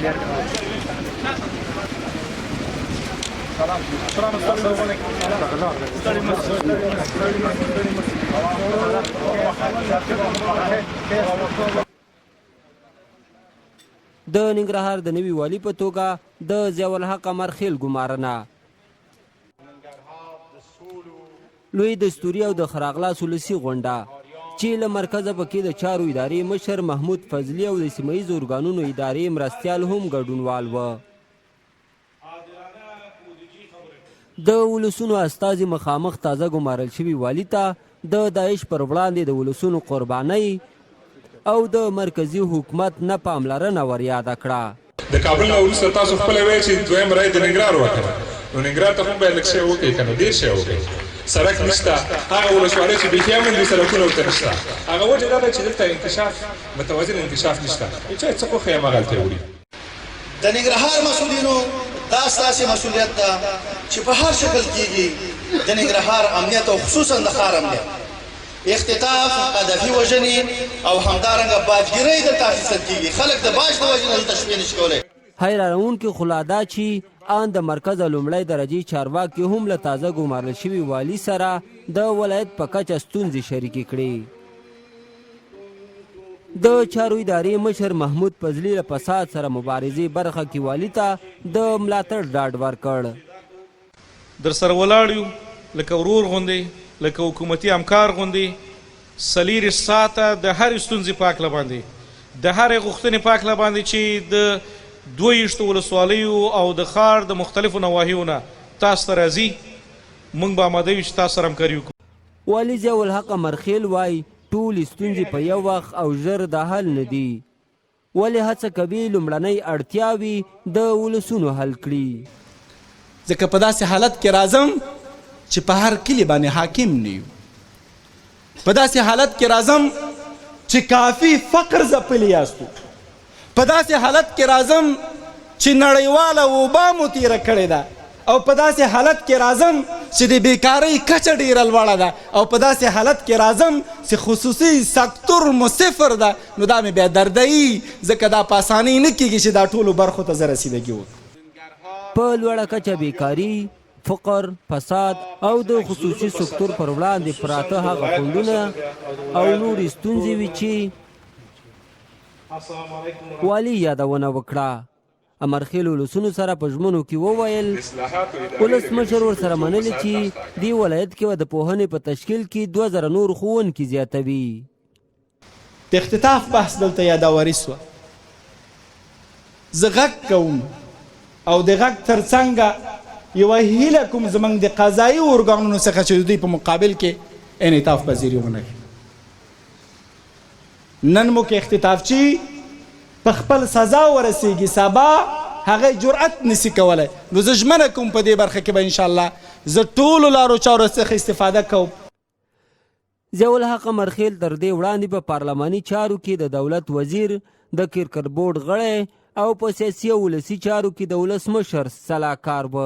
د ننګرهار د نوي والي په توګه د ضیاءالحق مرخیل ګمارنه لوی دستوري او د خراغلاس ولسي غونډه چې له مرکزه پکې د چارو ادارې مشر محمود فضلي او د سیمه ییزو ارګانونو ادارې مرستیال هم ګډونوال وه. د ولسونو استازي مخامخ تازه ګمارل شوي والي ته د داعش پر وړاندې د ولسونو قربانۍ او د مرکزي حکومت نه پاملرنه ور یاده کړه. د کابل نه وروسته تاسو خپله وایئ چې دویم رای د ننګرهار وکړه، نو ننګرهار ته هم باید لږ شی وکړئ که نه ډېر شی وکړئ. سړک نشته، هغه ولسوالۍ چې بیخي هم دي سړکونه ورته نشته. هغه وجه دا ده چې دلته انکشاف متوازن انکشاف نشته. چا څه خوښوي هماغلته یې وړي. د ننګرهار مسؤلینو دا ستاسې مسؤلیت ده چې په هر شکل کېږي د ننګرهار امنیت او خصوصا د ښار امنیت اختطاف، هدفي وژنې او همدارنګه باجګیرۍ دلته اخیستل کېږي. خلک د باج د وجې نه دلته شپې نشي کولی. حیرانوونکې خو لا دا چې ان د مرکز لومړی درجې چارواکي هم له تازه ګمارل شوي والي سره د ولایت په کچه ستونزې شریکې کړې. د چارو ادارې مشر محمود فضلي له فساد سره مبارزې برخه کې والي ته د ملاتړ ډاډ ورکړ. در سره ولاړ یو لکه ورور غوندې، لکه حکومتي همکار غوندې، 40 ساعته د هرې ستونزې په هکله باندې، د هرې غوښتنې په هکله باندې چې د 22 ولسوالیو او د ښار د مختلفو نواحیو نه تاسو ته راځي، موږ به آماده یو چې تاسو سره همکاري وکړو. والي ضیاءالحق مرخیل وایي ټولې ستونزې په یو وخت او ژر د حل نه دي، ولې هڅه کوي لومړنۍ اړتیاوې د ولسونو حل کړي. ځکه په داسې حالت کې راځم چې په هر کلي باندې حاکم نه یو، په داسې حالت کې راځم چې کافي فقر ځپلی یاستو، په داسې حالت کې راځم چې نړیواله وبا مو تیره کړې ده، او په داسې حالت کې راځم چې د بیکارۍ کچه ډیره لوړه ده، او په داسې حالت کې راځم چې خصوصي سکتور مو صفر ده. نو دا مې بیا دردوي، ځکه دا په اسانۍ نه کېږي چې دا ټولو برخو ته زه رسیدګي وکړم. په لوړه کچه بیکاري، فقر، فساد او د خصوصي سکتور پر وړاندې پراته هغه خنډونه او نورې ستونزې وي چې والي یادونه وکړه. امرخیل ولسونو سره په ژمنو کې وویل ولسمشر ورسره منلي چې دې ولایت کې به د پوهنې په تشکیل کې 2000 نور ښوونکي زیاتوي. د اختطاف بحث دلته یاداوري سوه. زه غږ کوم او د غږ ترڅنګه یوه هیله کوم زموږ د قضایي ارګانونو څخه چې د دوی په مقابل کې انعطاف پذیري ونه کړي. نن مو کې اختطافچي په خپل سزا ورسیږي، سبا هغه جرأت نسی کولی. نو زه ژمنه کوم په دې برخه کې به انشاءالله زه ټولو لارو چارو څخه استفاده کوم. ضیاءالحق مرخیل تر دې وړاندې په پارلماني چارو کې د دولت وزیر، د کرکټ بورډ غړی او په سیاسي او ولسي چارو کې د ولسمشر سلاکار و.